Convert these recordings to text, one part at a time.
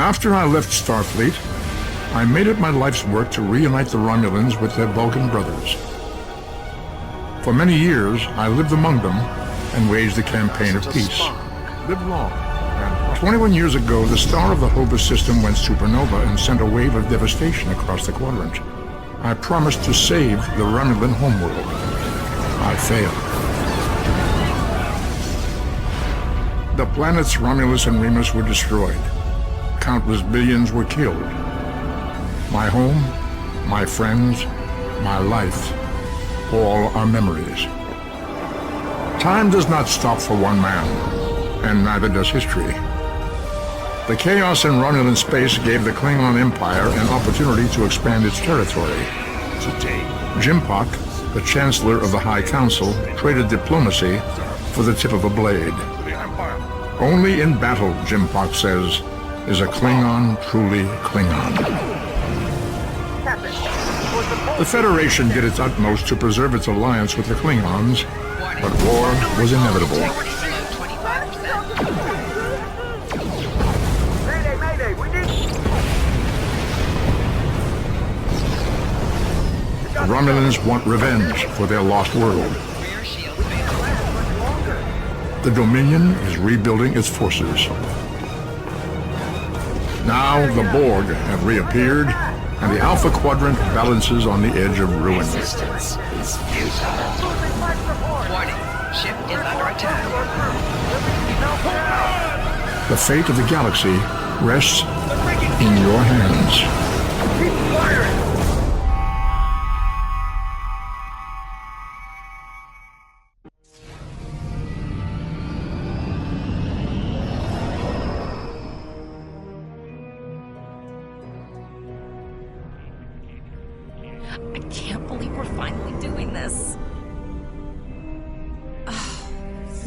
After I left Starfleet, I made it my life's work to reunite the Romulans with their Vulcan brothers. For many years, I lived among them and waged a campaign of peace. Live long. 21 years ago, the star of the Hobus system went supernova and sent a wave of devastation across the quadrant. I promised to save the Romulan homeworld. I failed. The planets Romulus and Remus were destroyed. Countless billions were killed. My home, my friends, my life, all are memories. Time does not stop for one man, and neither does history. The chaos in Romulan space gave the Klingon Empire an opportunity to expand its territory. Today, Jimpak, the Chancellor of the High Council, traded diplomacy for the tip of a blade. Only in battle, Jimpak says, is a Klingon truly Klingon. The Federation did its utmost to preserve its alliance with the Klingons, but war was inevitable. The Romulans want revenge for their lost world. The Dominion is rebuilding its forces. Now the Borg have reappeared, and the Alpha Quadrant balances on the edge of ruin. Resistance is futile. Warning, ship is under attack. The fate of the galaxy rests in your hands. keep firing! I can't believe we're finally doing this. Oh,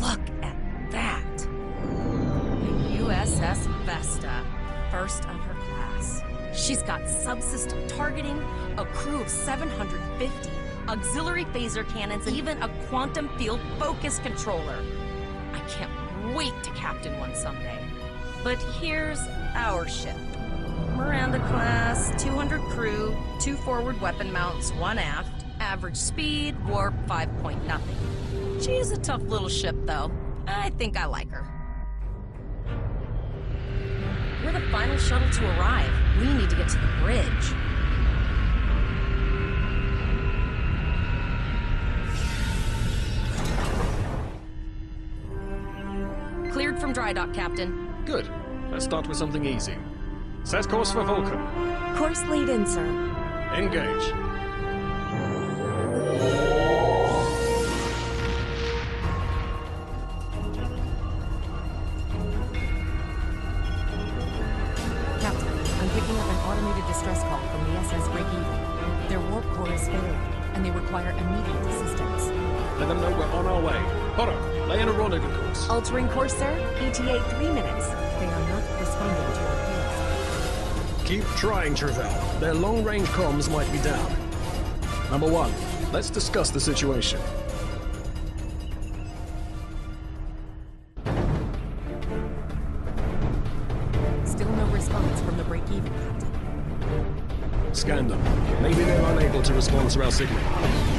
look at that. The USS Vesta, first of her class. She's got subsystem targeting, a crew of 750, auxiliary phaser cannons, and even a quantum field focus controller. I can't wait to captain one someday. But here's our ship. Miranda class, 200 crew, 2 forward weapon mounts, 1 aft, average speed, warp 5.0. She's a tough little ship, though. I think I like her. We're the final shuttle to arrive. We need to get to the bridge. Cleared from dry dock, Captain. Good. Let's start with something easy. Set course for Vulcan. Course lead in, sir. Engage. Captain, I'm picking up an automated distress call from the SS Breakeven. Their warp core is failed, and they require immediate assistance. Let them know we're on our way. Horo, lay in a rendezvous course. Altering course, sir. ETA 3 minutes. They are not responding to your appeals. Keep trying, Terran. Their long-range comms might be down. Number 1, let's discuss the situation. Still no response from the Breakeven, Captain. Scan them. Maybe they're unable to respond to our signal.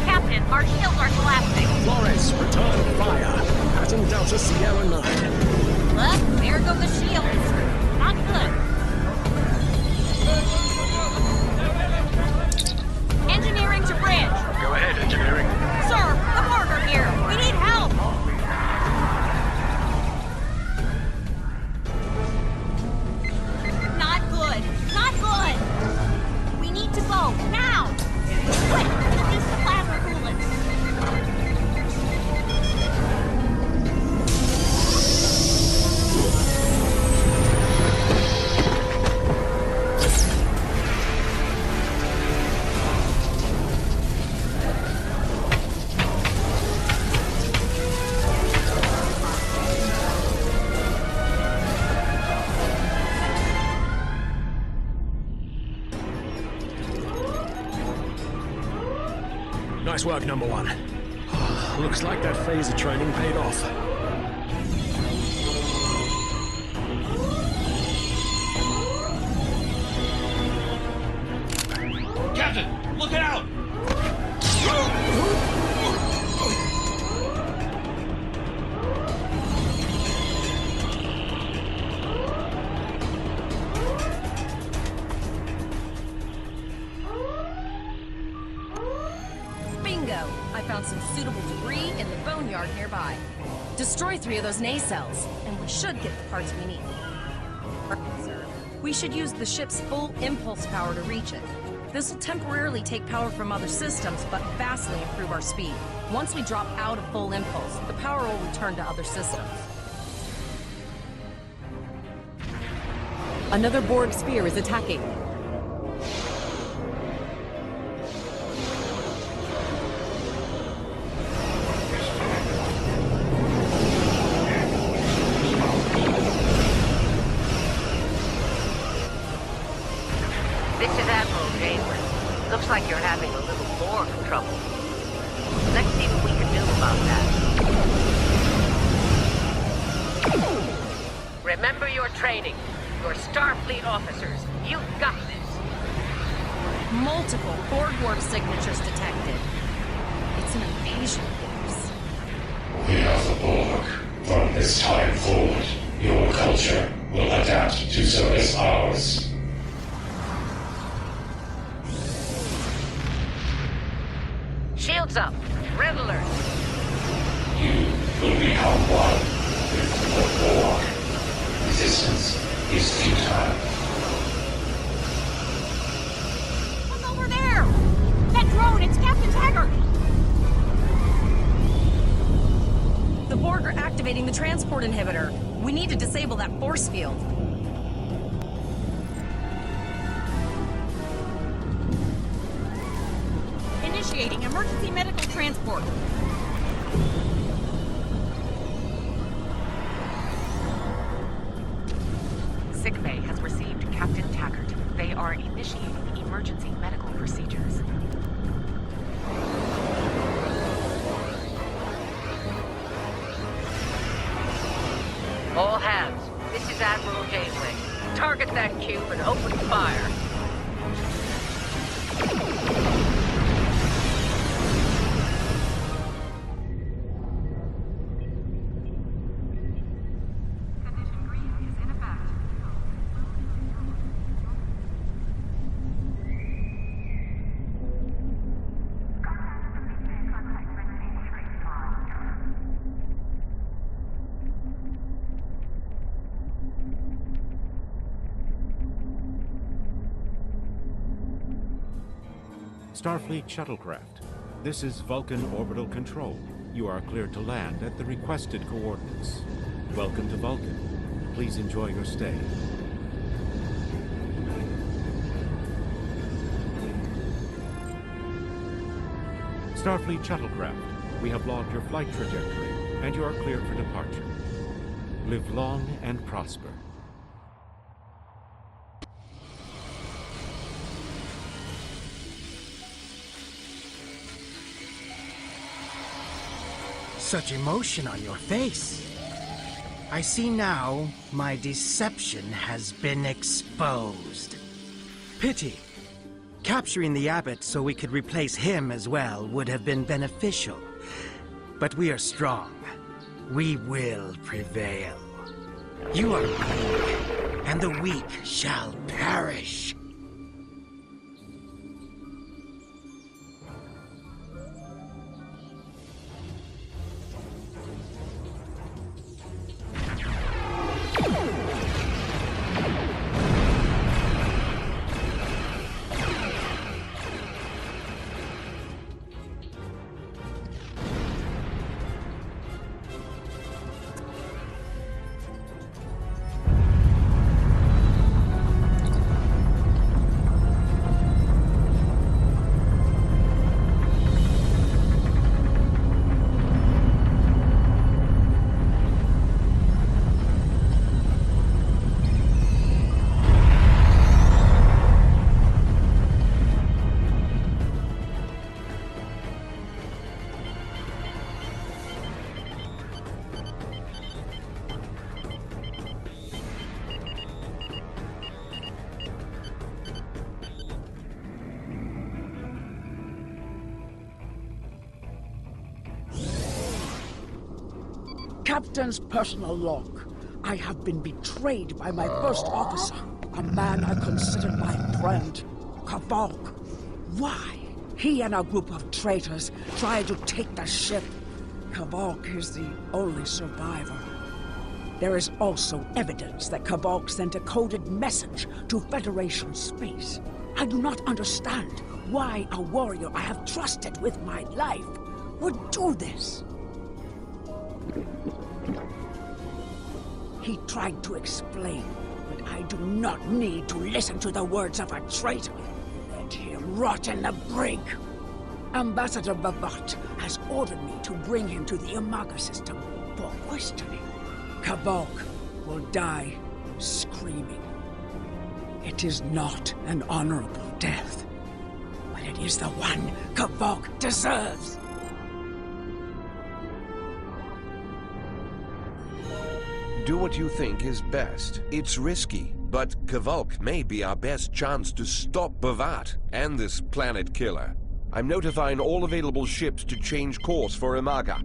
Captain, our shields are collapsing. Flores, return fire. Pattern Delta Sierra 9. Look, there go the shields. Not good. Engineering to bridge. Go ahead, engineering. Sir, the Borg are here. We need help. Not good. Not good. We need to go now. Quick, release the plasma coolants. Nice work, number 1. Looks like that phaser training paid off. found some suitable debris in the boneyard nearby. Destroy 3 of those nacelles, and we should get the parts we need. Sir, we should use the ship's full impulse power to reach it. This will temporarily take power from other systems, but vastly improve our speed. Once we drop out of full impulse, the power will return to other systems. Another Borg sphere is attacking. This is Admiral Janeway. Looks like you're having a little Borg trouble. Let's see what we can do about that. Remember your training. You're Starfleet officers. You've got this. Multiple Borg warp signatures detected. It's an invasion force. We are the Borg. From this time forward, your culture will adapt to service ours. Shields up. Red alert. You will become one with the Borg. Resistance is futile. Look over there! That drone, it's Captain Taggart! The Borg are activating the transport inhibitor. We need to disable that force field. Initiating emergency medical transport. Sickbay has received Captain Taggart. They are initiating emergency medical procedures. All hands. This is Admiral Janeway. Target that cube and open fire. Starfleet shuttlecraft. This is Vulcan Orbital Control. You are cleared to land at the requested coordinates. Welcome to Vulcan. Please enjoy your stay. Starfleet shuttlecraft. We have logged your flight trajectory, and you are cleared for departure. Live long and prosper. Such emotion on your face. I see now my deception has been exposed. Pity. Capturing the abbot so we could replace him as well would have been beneficial. But we are strong. We will prevail. You are weak, and the weak shall perish. Captain's personal log. I have been betrayed by my first officer, a man I considered my friend, Kavok. Why? He and a group of traitors tried to take the ship. Kavok is the only survivor. There is also evidence that Kavok sent a coded message to Federation space. I do not understand why a warrior I have trusted with my life would do this. He tried to explain, but I do not need to listen to the words of a traitor. Let him rot in the brig. Ambassador Bavat has ordered me to bring him to the Umaga system for questioning. Kavok will die screaming. It is not an honorable death, but it is the one Kavok deserves. Do what you think is best. It's risky, but Kavok may be our best chance to stop Bavat and this planet killer. I'm notifying all available ships to change course for Umaga.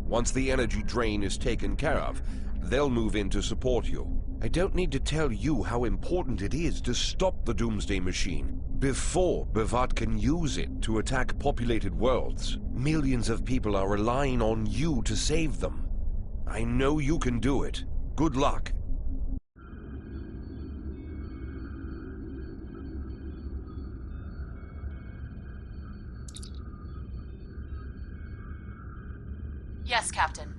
Once the energy drain is taken care of, they'll move in to support you. I don't need to tell you how important it is to stop the doomsday machine before Bavat can use it to attack populated worlds. Millions of people are relying on you to save them. I know you can do it. Good luck. Yes, Captain.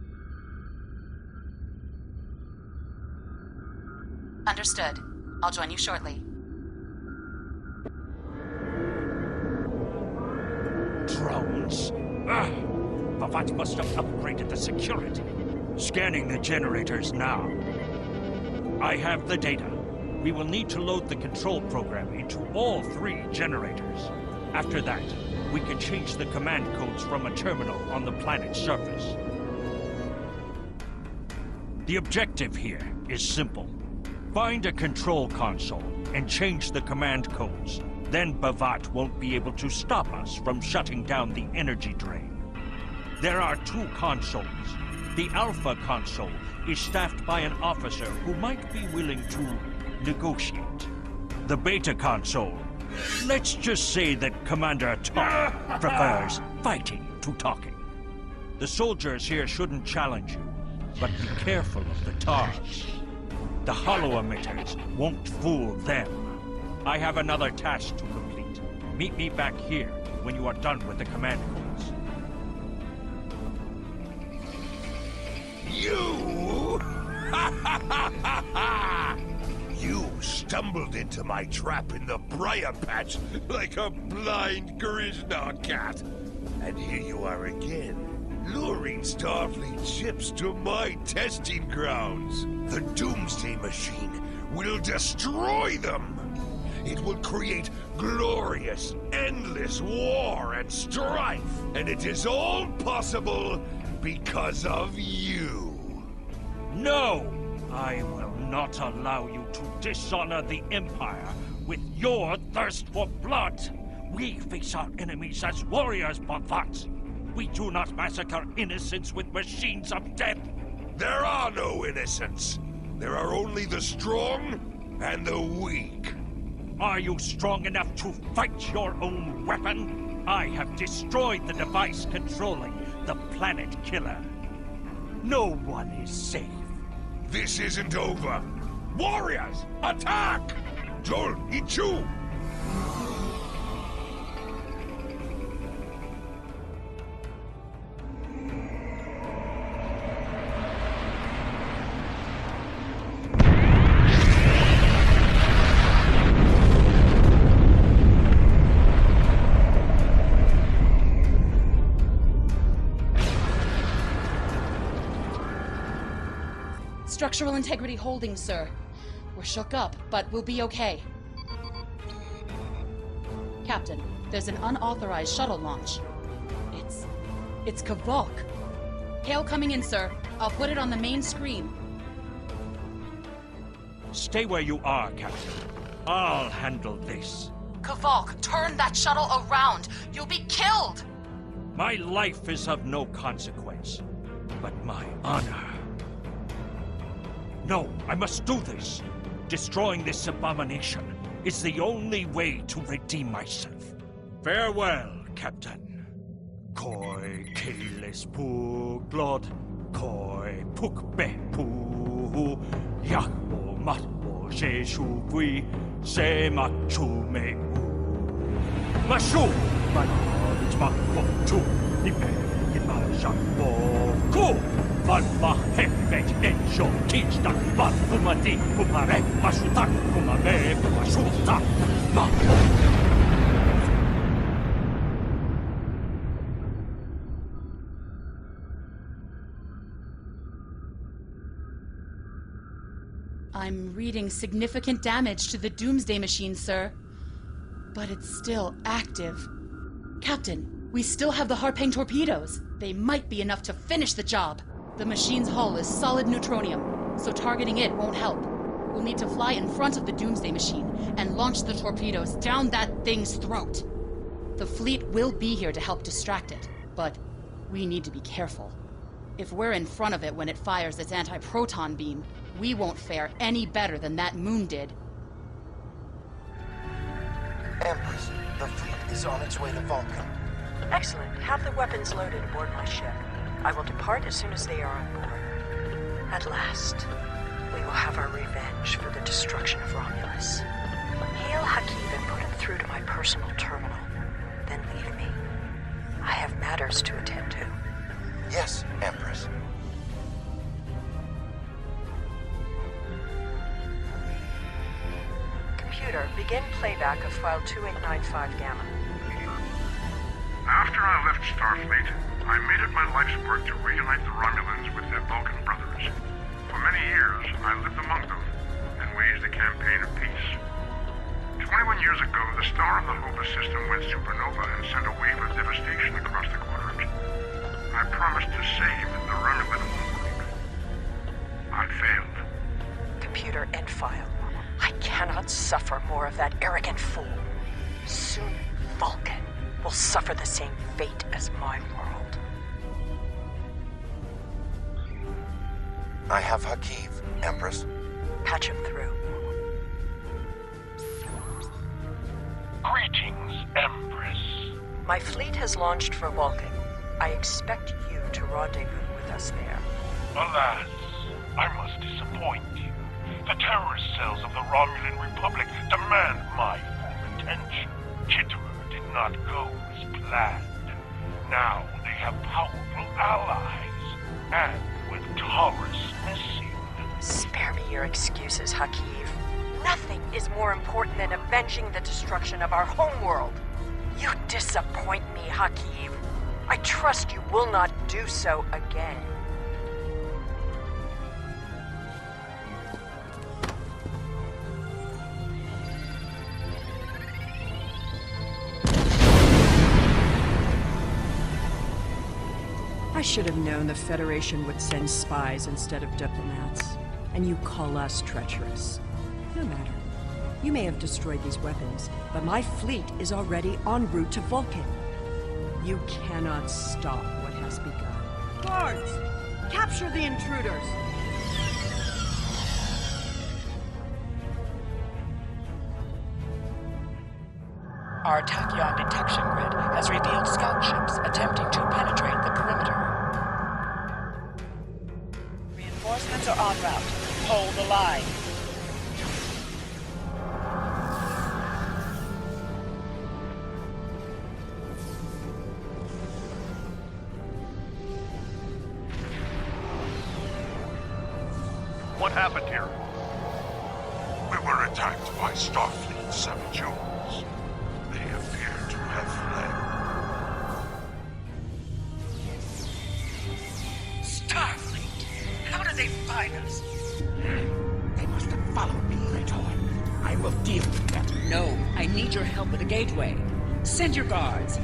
Understood. I'll join you shortly. Drones? Bavat must have upgraded the security. Scanning the generators now. I have the data. We will need to load the control program into all 3 generators. After that, we can change the command codes from a terminal on the planet's surface. The objective here is simple. Find a control console and change the command codes. Then Bavat won't be able to stop us from shutting down the energy drain. There are 2 consoles. The Alpha console is staffed by an officer who might be willing to negotiate. The Beta console, let's just say that Commander Tom prefers fighting to talking. The soldiers here shouldn't challenge you, but be careful of the TARs. The hollow emitters won't fool them. I have another task to complete. Meet me back here when you are done with the command codes. You! You stumbled into my trap in the briar patch like a blind Grizna cat. And here you are again, luring Starfleet ships to my testing grounds. The doomsday machine will destroy them. It will create glorious, endless war and strife. And it is all possible because of you. No! I will not allow you to dishonor the Empire with your thirst for blood. We face our enemies as warriors, Bavat. We do not massacre innocents with machines of death. There are no innocents. There are only the strong and the weak. Are you strong enough to fight your own weapon? I have destroyed the device controlling the planet killer. No one is safe. This isn't over. Warriors, attack! Joel, Ichu! Structural integrity holding, sir. We're shook up, but we'll be okay. Captain, there's an unauthorized shuttle launch. It's Kavok. Hail coming in, sir. I'll put it on the main screen. Stay where you are, Captain. I'll handle this. Kavok, turn that shuttle around. You'll be killed! My life is of no consequence, but my honor. No, I must do this. Destroying this abomination is the only way to redeem myself. Farewell, Captain. Koi keles pu glod, koi puk be pu, yakbo matbo she shu gui, se machu me u. Mashu, manavich makbo chu, nipe, nipa shakbo ku. Van ma hefet ensho tichta, van pumati pumare, mashutak pumame pumashuta, ma. I'm reading significant damage to the doomsday machine, sir. But it's still active. Captain, we still have the Harpang torpedoes. They might be enough to finish the job. The machine's hull is solid neutronium, so targeting it won't help. We'll need to fly in front of the doomsday machine and launch the torpedoes down that thing's throat. The fleet will be here to help distract it, but we need to be careful. If we're in front of it when it fires its anti-proton beam, we won't fare any better than that moon did. Empress, the fleet is on its way to Vulcan. Excellent. Have the weapons loaded aboard my ship. I will depart as soon as they are on board. At last, we will have our revenge for the destruction of Romulus. Hail Hakeem and put him through to my personal terminal. Then leave me. I have matters to attend to. Yes, Empress. Computer, begin playback of file 2895 Gamma. After I left Starfleet, I made it my life's work to reunite the Romulans with their Vulcan brothers. For many years, I lived among them and waged a campaign of peace. 21 years ago, the star of the Hoba system went supernova and sent a wave of devastation across the quadrant. I promised to save the Romulan homeworld. I failed. Computer, end file. I cannot suffer more of that arrogant fool. Soon, Vulcan will suffer the same fate as my world. I have Hakeem, Empress. Patch him through. Greetings, Empress. My fleet has launched for Vulcan. I expect you to rendezvous with us there. Alas, I must disappoint you. The terrorist cells of the Romulan Republic demand my full attention. Kitterer did not go as planned. Now they have powerful allies, and with Taurus missing... Spare me your excuses, Hakeem. Nothing is more important than avenging the destruction of our homeworld. You disappoint me, Hakeem. I trust you will not do so again. I should have known the Federation would send spies instead of diplomats. And you call us treacherous. No matter. You may have destroyed these weapons, but my fleet is already en route to Vulcan. You cannot stop what has begun. Guards! Capture the intruders! Our tachyon detection grid has revealed scout ships attempting to penetrate the perimeter. Reinforcements are en route. Hold the line. What happened here? We were attacked by Starfleet saboteurs. They appear to have fled. Starfleet! How did they find us? They must have followed me, Praetor. I will deal with that. No, I need your help at the gateway. Send your guards.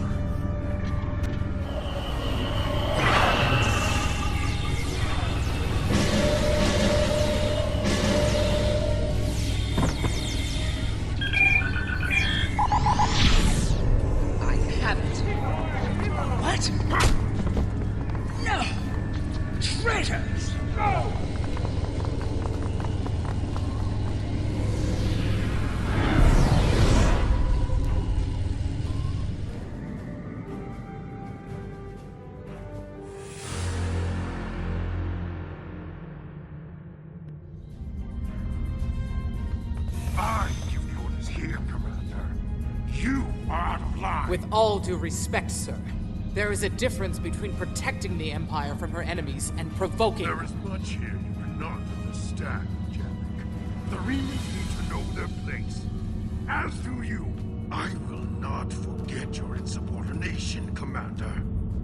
With all due respect, sir, there is a difference between protecting the Empire from her enemies and provoking... There is much here you cannot understand, Jack. The Remans need to know their place. As do you. I will not forget your insubordination, Commander.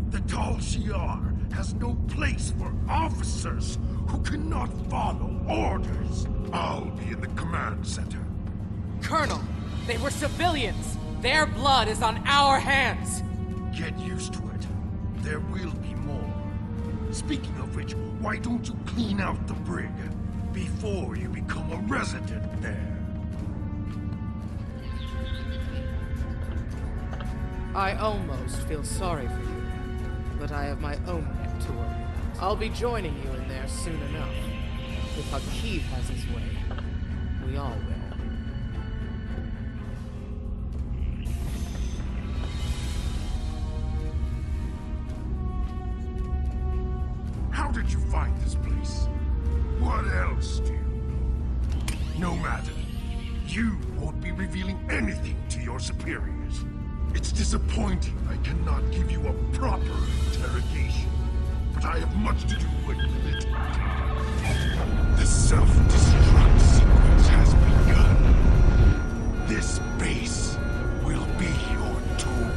The Tal Shiar has no place for officers who cannot follow orders. I'll be in the command center. Colonel, they were civilians. Their blood is on our hands. Get used to it. There will be more. Speaking of which, why don't you clean out the brig before you become a resident there? I almost feel sorry for you, but I have my own neck to worry about. I'll be joining you in there soon enough. If Hakeem has his way, we all will. How did you find this place? What else do you know? No matter. You won't be revealing anything to your superiors. It's disappointing I cannot give you a proper interrogation, but I have much to do with it. The self-destruct sequence has begun. This base will be your tomb.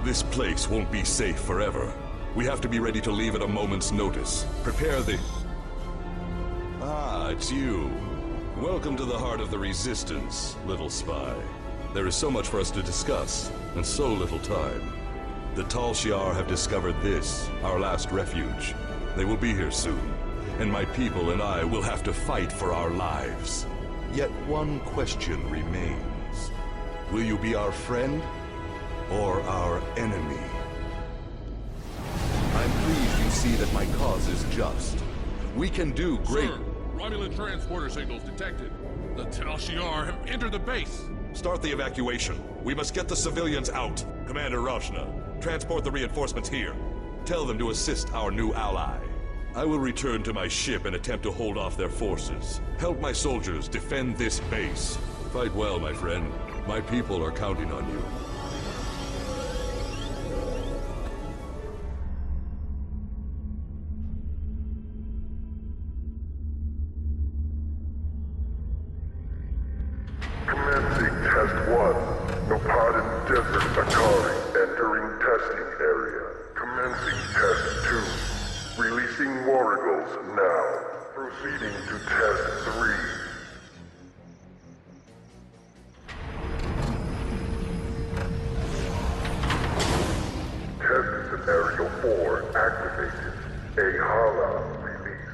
This place won't be safe forever. We have to be ready to leave at a moment's notice. Prepare the... Ah, it's you. Welcome to the heart of the Resistance, little spy. There is so much for us to discuss, and so little time. The Tal Shiar have discovered this, our last refuge. They will be here soon, and my people and I will have to fight for our lives. Yet one question remains. Will you be our friend? Or our enemy? I'm pleased you see that my cause is just. We can do great... Sir, Romulan transporter signals detected. The Tal Shiar have entered the base. Start the evacuation. We must get the civilians out. Commander Rashna, transport the reinforcements here. Tell them to assist our new ally. I will return to my ship and attempt to hold off their forces. Help my soldiers defend this base. Fight well, my friend. My people are counting on you. Commencing Test 1. Nopadan Desert Akari entering testing area. Commencing Test 2. Releasing Warrigals now. Proceeding to Test 3. Test Scenario 4 activated. Ahala released.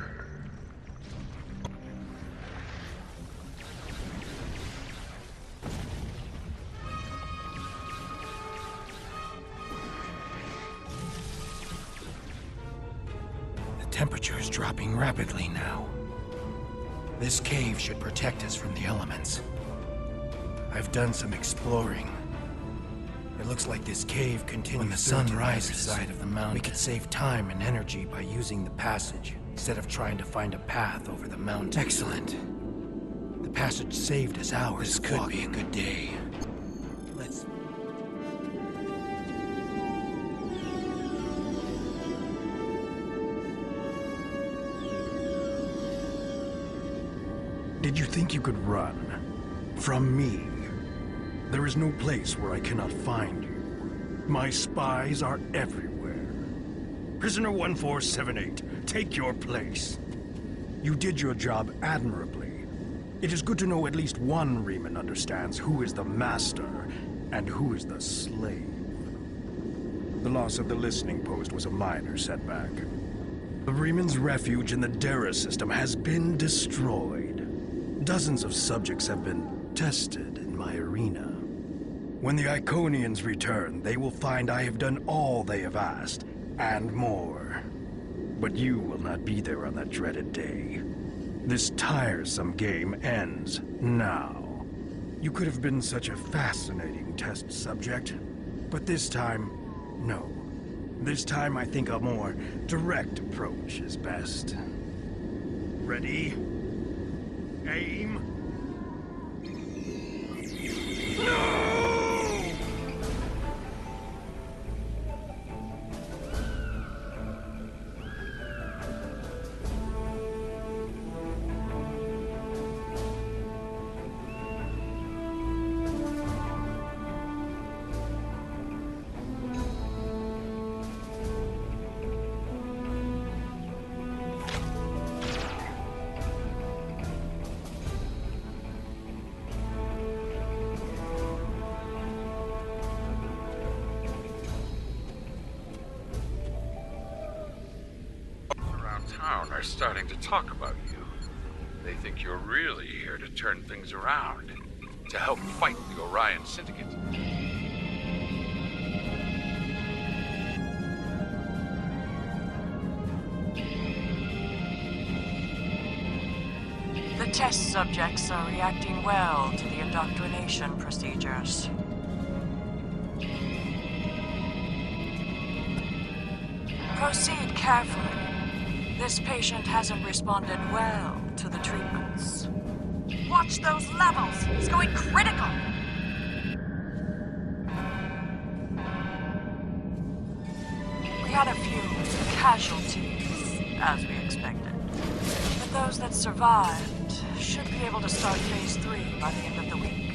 Temperature is dropping rapidly now. This cave should protect us from the elements. I've done some exploring. It looks like this cave continues when the sun rises side of the mountain. We could save time and energy by using the passage instead of trying to find a path over the mountain. Excellent. The passage saved us hours. This could be a good day. Let's... Did you think you could run? From me? There is no place where I cannot find you. My spies are everywhere. Prisoner 1478, take your place. You did your job admirably. It is good to know at least one Reman understands who is the master and who is the slave. The loss of the listening post was a minor setback. The Reman's refuge in the Dera system has been destroyed. Dozens of subjects have been tested in my arena. When the Iconians return, they will find I have done all they have asked, and more. But you will not be there on that dreaded day. This tiresome game ends now. You could have been such a fascinating test subject, but this time, no. This time I think a more direct approach is best. Ready? Aim. No! Are starting to talk about you. They think you're really here to turn things around, to help fight the Orion Syndicate. The test subjects are reacting well to the indoctrination procedures. Proceed carefully. This patient hasn't responded well to the treatments. Watch those levels! He's going critical! We had a few casualties, as we expected. But those that survived should be able to start Phase 3 by the end of the week.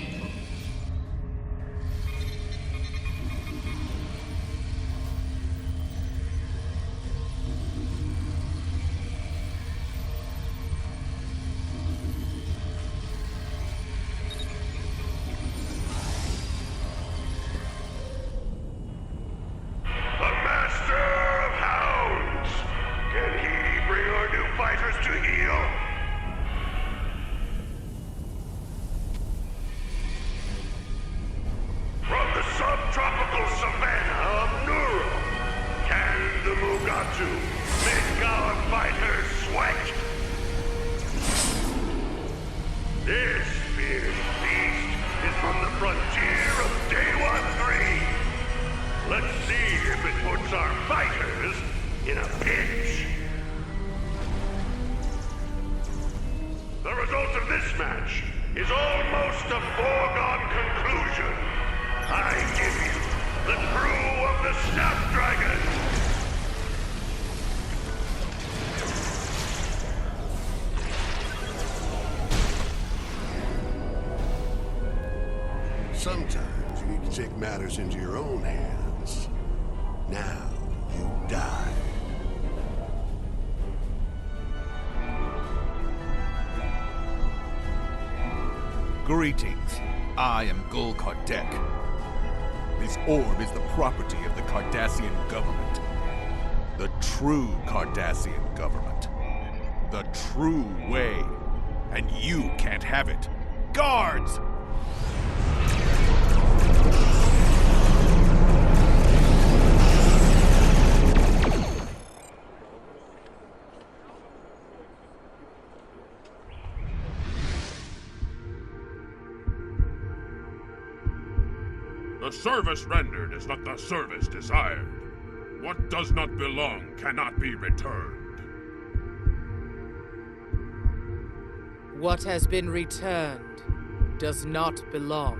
Sometimes you need to take matters into your own hands. Now, you die. Greetings. I am Gul Kardec. This orb is the property of the Cardassian government. The true Cardassian government. The true way. And you can't have it. Guards! The service rendered is not the service desired. What does not belong cannot be returned. What has been returned does not belong.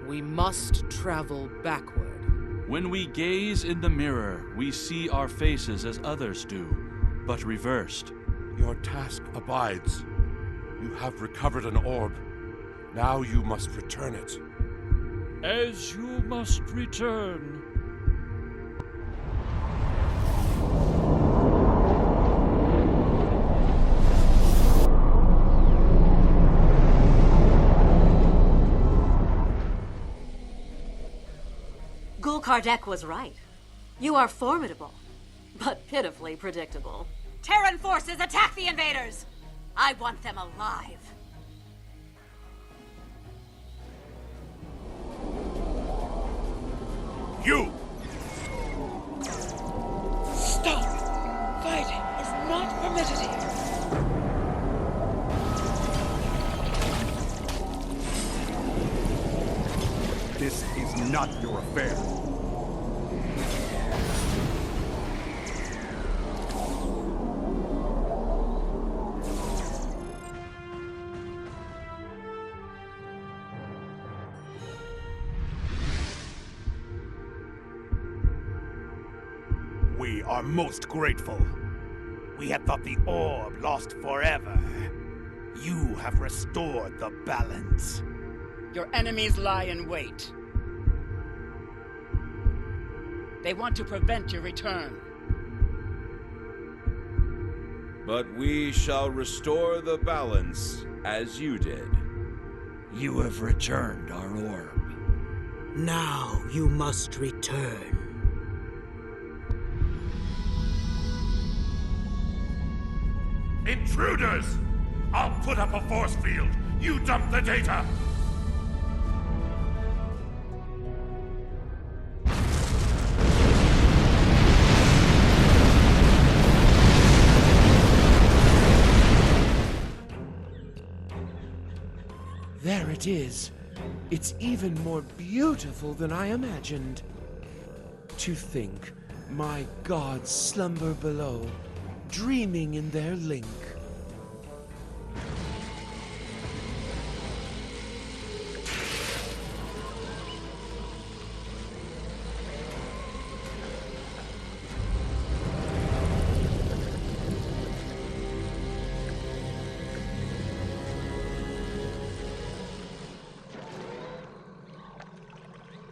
We must travel backward. When we gaze in the mirror, we see our faces as others do, but reversed. Your task abides. You have recovered an orb. Now you must return it. As you must return. Gul Kardec was right. You are formidable, but pitifully predictable. Terran forces, attack the invaders! I want them alive. You! Stop! Fighting is not permitted here. This is not your affair. We are most grateful. We had thought the orb lost forever. You have restored the balance. Your enemies lie in wait. They want to prevent your return. But we shall restore the balance, as you did. You have returned our orb. Now you must return. Intruders! I'll put up a force field. You dump the data. There it is. It's even more beautiful than I imagined. To think my gods slumber below, dreaming in their link.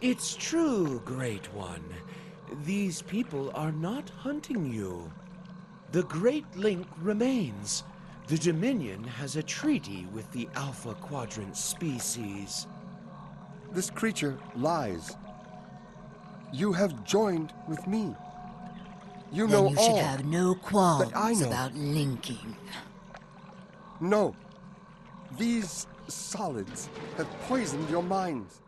It's true, Great One. These people are not hunting you. The Great Link remains. The Dominion has a treaty with the Alpha Quadrant species. This creature lies. You have joined with me. You Then know you all should have no qualms that I know. about linking. No. These solids have poisoned your minds.